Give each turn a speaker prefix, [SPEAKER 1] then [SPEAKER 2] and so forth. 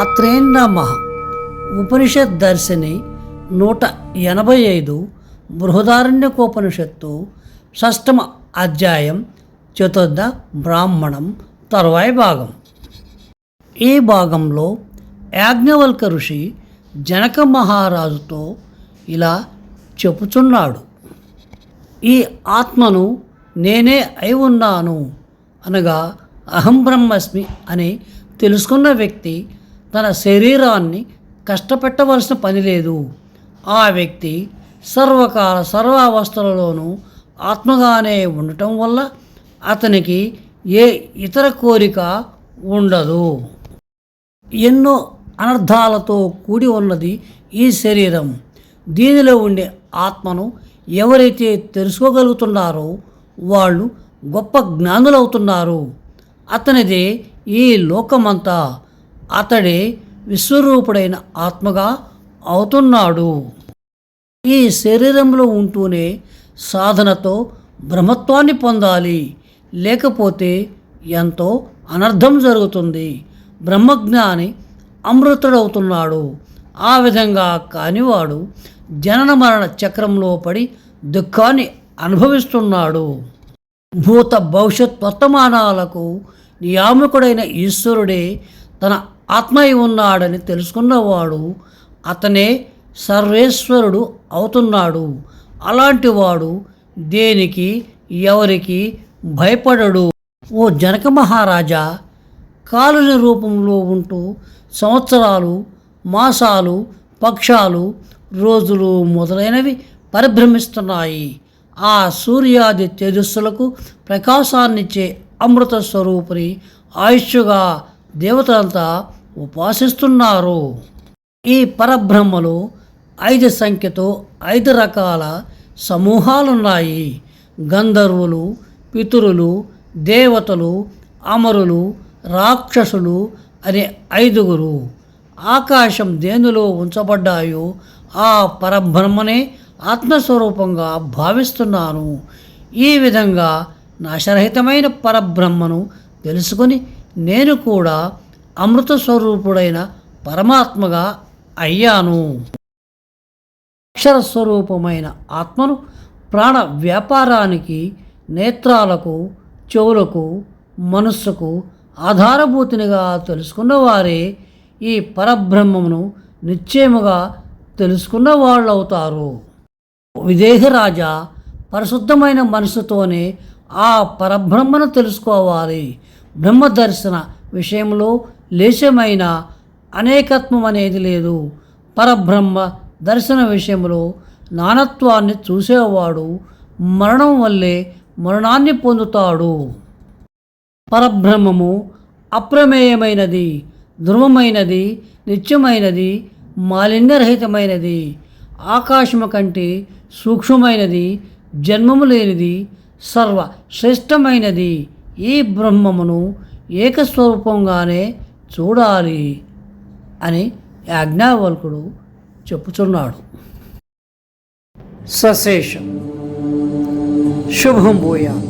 [SPEAKER 1] మాత్రేన్ నమః. ఉపనిషత్ దర్శిని 185 బృహదారణ్యకోపనిషత్తు షష్టమ అధ్యాయం చతుర్థ బ్రాహ్మణం తరువాయి భాగం. ఈ భాగంలో యాజ్ఞవల్క ఋషి జనక మహారాజుతో ఇలా చెప్పుచున్నాడు. ఈ ఆత్మను నేనే అయి ఉన్నాను అనగా అహం బ్రహ్మస్మి అని తెలుసుకున్న వ్యక్తి తన శరీరాన్ని కష్టపెట్టవలసిన పని లేదు. ఆ వ్యక్తి సర్వకాల సర్వావస్థలలోనూ ఆత్మగానే ఉండటం వల్ల అతనికి ఏ ఇతర కోరిక ఉండదు. ఎన్నో అనర్థాలతో కూడి ఉన్నది ఈ శరీరం. దీనిలో ఉండే ఆత్మను ఎవరైతే తెలుసుకోగలుగుతున్నారో వాళ్ళు గొప్ప జ్ఞానులవుతున్నారు. అతనిదే ఈ లోకమంతా. అతడే విశ్వరూపుడైన ఆత్మగా అవుతున్నాడు. ఈ శరీరంలో ఉంటూనే సాధనతో బ్రహ్మత్వాన్ని పొందాలి, లేకపోతే ఎంతో అనర్థం జరుగుతుంది. బ్రహ్మజ్ఞాని అమృతుడవుతున్నాడు. ఆ విధంగా కానివాడు జనన మరణ చక్రంలో పడి దుఃఖాన్ని అనుభవిస్తున్నాడు. భూత భవిష్యత్ వర్తమానాలకు నియామకుడైన ఈశ్వరుడే తన ఆత్మై ఉన్నాడని తెలుసుకున్నవాడు అతనే సర్వేశ్వరుడు అవుతున్నాడు. అలాంటి వాడు దేనికి ఎవరికి భయపడడు. ఓ జనక మహారాజా, కాలుని రూపంలో ఉంటూ సంవత్సరాలు, మాసాలు, పక్షాలు, రోజులు మొదలైనవి పరిభ్రమిస్తున్నాయి. ఆ సూర్యాది తేజస్సులకు ప్రకాశాన్నిచ్చే అమృత స్వరూపుని ఆయుష్గా దేవతలంతా ఉపాసిస్తున్నారు. ఈ పరబ్రహ్మలో 5 సంఖ్యతో 5 రకాల సమూహాలున్నాయి. గంధర్వులు, పితరులు, దేవతలు, అమరులు, రాక్షసులు అనే 5గురు. ఆకాశం దేనిలో ఉంచబడ్డాయో ఆ పరబ్రహ్మనే ఆత్మస్వరూపంగా భావిస్తున్నాను. ఈ విధంగా నాశరహితమైన పరబ్రహ్మను తెలుసుకొని నేను కూడా అమృత స్వరూపుడైన పరమాత్మగా అయ్యాను. అక్షర స్వరూపమైన ఆత్మను ప్రాణ వ్యాపారానికి, నేత్రాలకు, చెవులకు, మనస్సుకు ఆధారభూతినిగా తెలుసుకున్న వారే ఈ పరబ్రహ్మమును నిశ్చయముగా తెలుసుకున్న వాళ్ళవుతారు. విదేహరాజా, పరిశుద్ధమైన మనసుతోనే ఆ పరబ్రహ్మను తెలుసుకోవాలి. బ్రహ్మదర్శన విషయంలో లేశమైన అనేకత్వం అనేది లేదు. పరబ్రహ్మ దర్శన విషయంలో నానత్వాన్ని చూసేవాడు మరణం వల్లే మరణాన్ని పొందుతాడు. పరబ్రహ్మము అప్రమేయమైనది, ధ్రువమైనది, నిత్యమైనది, మాలిన్యరహితమైనది, ఆకాశము కంటే సూక్ష్మమైనది, జన్మము లేనిది, సర్వశ్రేష్టమైనది. ఈ బ్రహ్మమును ఏకస్వరూపంగానే చూడాలి అని యాజ్ఞవల్కుడు చెప్పుచున్నాడు. సశేషం. శుభం భూయాత్.